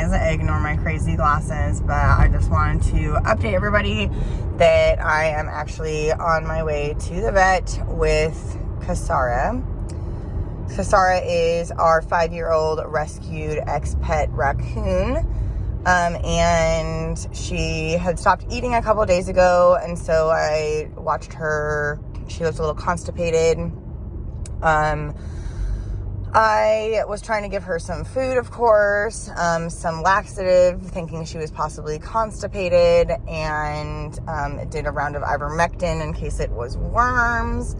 guys, ignore my crazy glasses, but I just wanted to update everybody that I am actually on my way to the vet with Kisara. Kisara is our 5-year-old rescued ex-pet raccoon, and she had stopped eating a couple days ago, and so I watched her. She looked a little constipated. I was trying to give her some food, of course, some laxative, thinking she was possibly constipated, and did a round of ivermectin in case it was worms.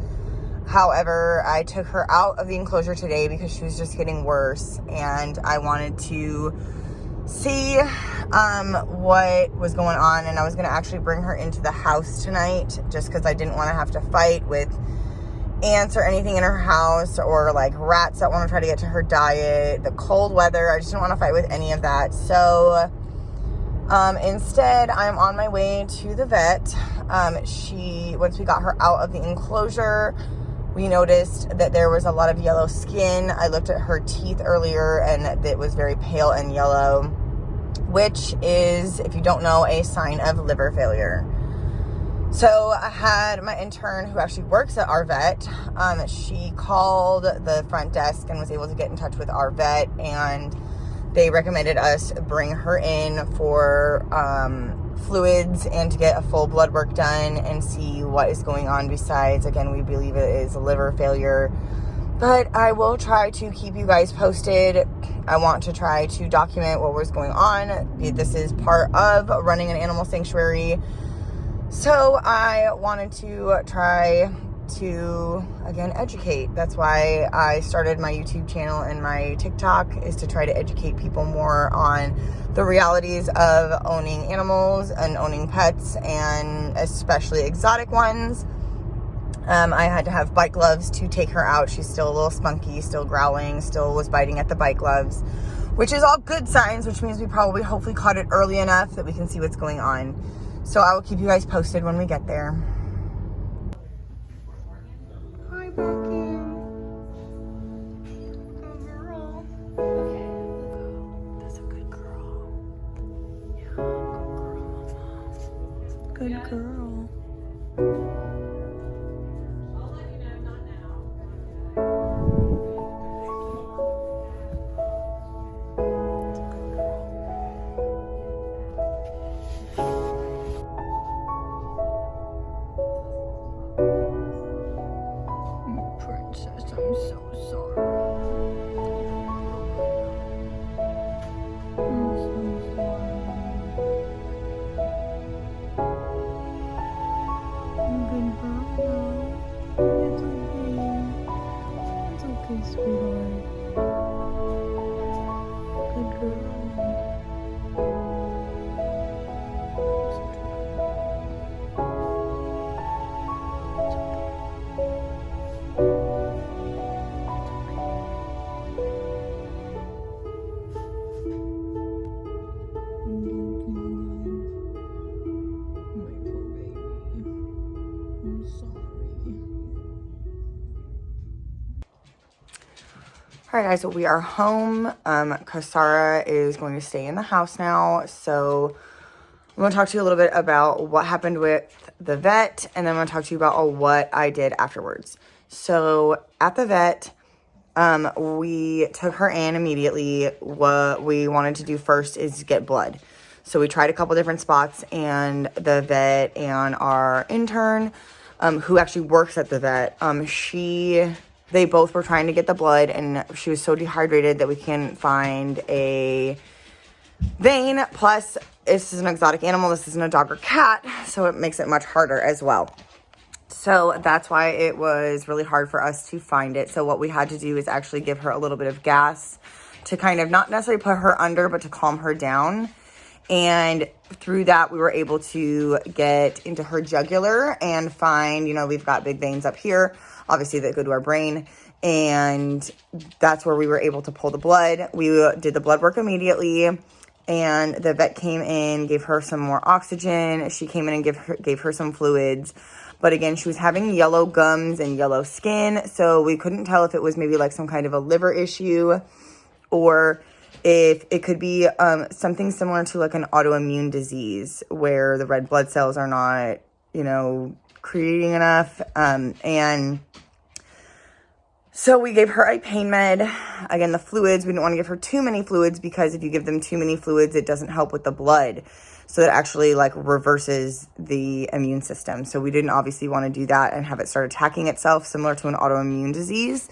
However, I took her out of the enclosure today because she was just getting worse, and I wanted to see what was going on, and I was going to actually bring her into the house tonight just because I didn't want to have to fight with ants or anything in her house, or like rats that want to try to get to her diet, the cold weather. I just didn't want to fight with any of that. So instead, I'm on my way to the vet. Once we got her out of the enclosure, we noticed that there was a lot of yellow skin. I looked at her teeth earlier, and it was very pale and yellow, which is, if you don't know, a sign of liver failure. So I had my intern, who actually works at our vet, she called the front desk and was able to get in touch with our vet, and they recommended us bring her in for fluids and to get a full blood work done and see what is going on. Besides, again, we believe it is a liver failure, but I will try to keep you guys posted. I want to try to document what was going on. This is part of running an animal sanctuary. So I wanted to try to, again, educate. That's why I started my YouTube channel and my TikTok, is to try to educate people more on the realities of owning animals and owning pets, and especially exotic ones. I had to have bite gloves to take her out. She's still a little spunky, still growling, still was biting at the bite gloves, which is all good signs, which means we probably hopefully caught it early enough that we can see what's going on. So I will keep you guys posted when we get there. Hi, Becky. Good girl. Okay. That's a good girl. Yeah, good girl. Good girl. I'll let you know, not now. Princess, I'm so sorry. I'm so sorry. Good girl. It's okay. It's okay, sweetheart. Good girl. Alright guys, so we are home. Kisara is going to stay in the house now, so I'm going to talk to you a little bit about what happened with the vet, and then I'm going to talk to you about what I did afterwards. So at the vet, we took her in immediately. What we wanted to do first is get blood. So we tried a couple different spots, and the vet and our intern, who actually works at the vet, they both were trying to get the blood, and she was so dehydrated that we couldn't find a vein. Plus, this is an exotic animal. This isn't a dog or cat, so it makes it much harder as well. So that's why it was really hard for us to find it. So what we had to do is actually give her a little bit of gas to kind of not necessarily put her under, but to calm her down. And through that, we were able to get into her jugular and find, we've got big veins up here, obviously, that go to our brain. And that's where we were able to pull the blood. We did the blood work immediately, and the vet came in, gave her some more oxygen. She came in and gave her some fluids. But again, she was having yellow gums and yellow skin, so we couldn't tell if it was maybe like some kind of a liver issue or if it could be something similar to like an autoimmune disease where the red blood cells are not, you know, creating enough. And so we gave her a pain med. Again, the fluids, we didn't want to give her too many fluids because if you give them too many fluids, it doesn't help with the blood. So it actually like reverses the immune system. So we didn't obviously want to do that and have it start attacking itself, similar to an autoimmune disease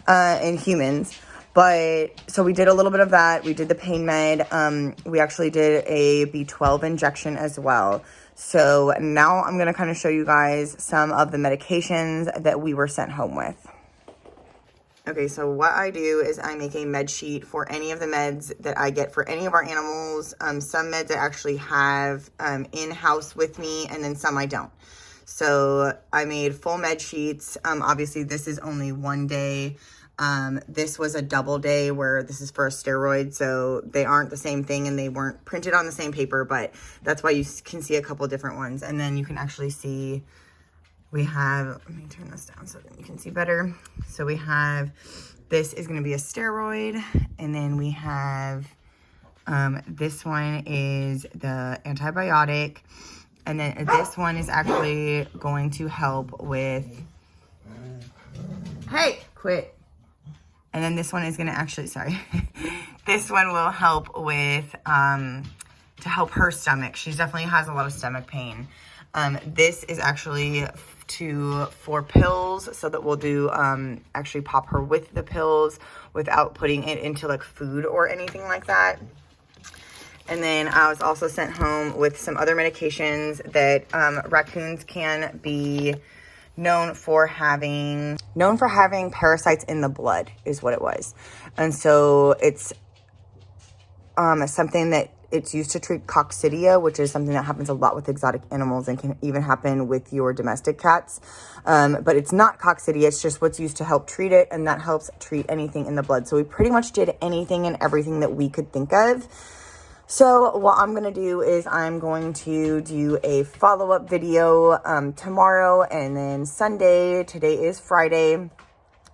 in humans. But so we did a little bit of that. We did the pain med. We actually did a B12 injection as well. So now I'm going to kind of show you guys some of the medications that we were sent home with. Okay, so what I do is I make a med sheet for any of the meds that I get for any of our animals. Some meds I actually have in-house with me, and then some I don't. So I made full med sheets. Obviously, this is only 1 day. This was a double day where this is for a steroid, so they aren't the same thing and they weren't printed on the same paper, but that's why you can see a couple different ones. And then you can actually see we have, let me turn this down so that you can see better. So we have, this is going to be a steroid, and then we have, this one is the antibiotic, and then this one is actually going to help with, hey, quit. And then this one is going to actually, sorry, this one will help with, to help her stomach. She definitely has a lot of stomach pain. This is actually for pills, so that we'll do, actually pop her with the pills without putting it into like food or anything like that. And then I was also sent home with some other medications that, raccoons can be known for having parasites in the blood is what it was. And so it's, something that it's used to treat coccidia, which is something that happens a lot with exotic animals and can even happen with your domestic cats. But it's not coccidia, it's just what's used to help treat it, and that helps treat anything in the blood. So we pretty much did anything and everything that we could think of. So what I'm going to do is I'm going to do a follow-up video tomorrow and then Sunday. Today is Friday.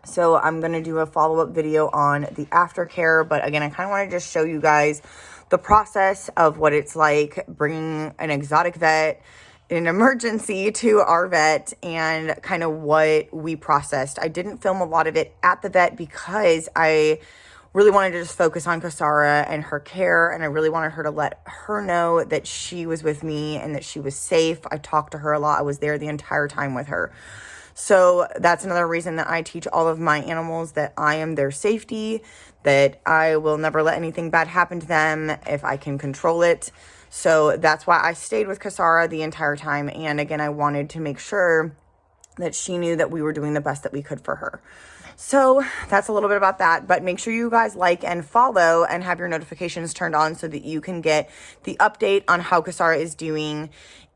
So I'm going to do a follow-up video on the aftercare. But again, I kind of want to just show you guys the process of what it's like bringing an exotic vet in an emergency to our vet and kind of what we processed. I didn't film a lot of it at the vet because I really wanted to just focus on Kisara and her care, and I really wanted her to let her know that she was with me and that she was safe. I talked to her a lot. I was there the entire time with her. So that's another reason that I teach all of my animals that I am their safety, that I will never let anything bad happen to them if I can control it. So that's why I stayed with Kisara the entire time. And again, I wanted to make sure that she knew that we were doing the best that we could for her. So that's a little bit about that, but make sure you guys like and follow and have your notifications turned on so that you can get the update on how Kisara is doing.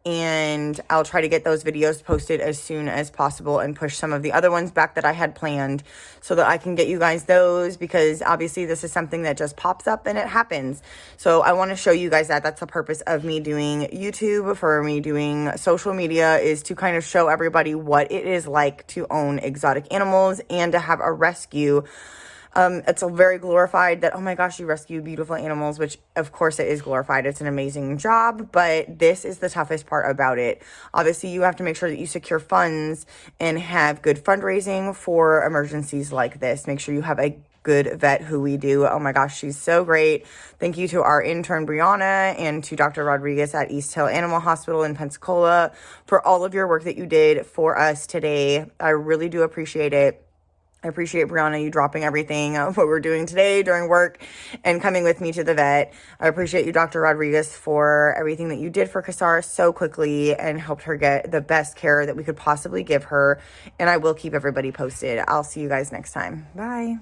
And I'll try to get those videos posted as soon as possible and push some of the other ones back that I had planned so that I can get you guys those, because obviously this is something that just pops up and it happens. So I want to show you guys that. That's the purpose of me doing YouTube, for me doing social media, is to kind of show everybody what it is like to own exotic animals and to have a rescue. It's a very glorified that, oh my gosh, you rescue beautiful animals, which of course it is glorified. It's an amazing job, but this is the toughest part about it. Obviously, you have to make sure that you secure funds and have good fundraising for emergencies like this. Make sure you have a good vet, who we do. Oh my gosh, she's so great. Thank you to our intern, Brianna, and to Dr. Rodriguez at East Hill Animal Hospital in Pensacola for all of your work that you did for us today. I really do appreciate it. I appreciate, Brianna, you dropping everything, what we're doing today during work and coming with me to the vet. I appreciate you, Dr. Rodriguez, for everything that you did for Kisara so quickly and helped her get the best care that we could possibly give her. And I will keep everybody posted. I'll see you guys next time. Bye.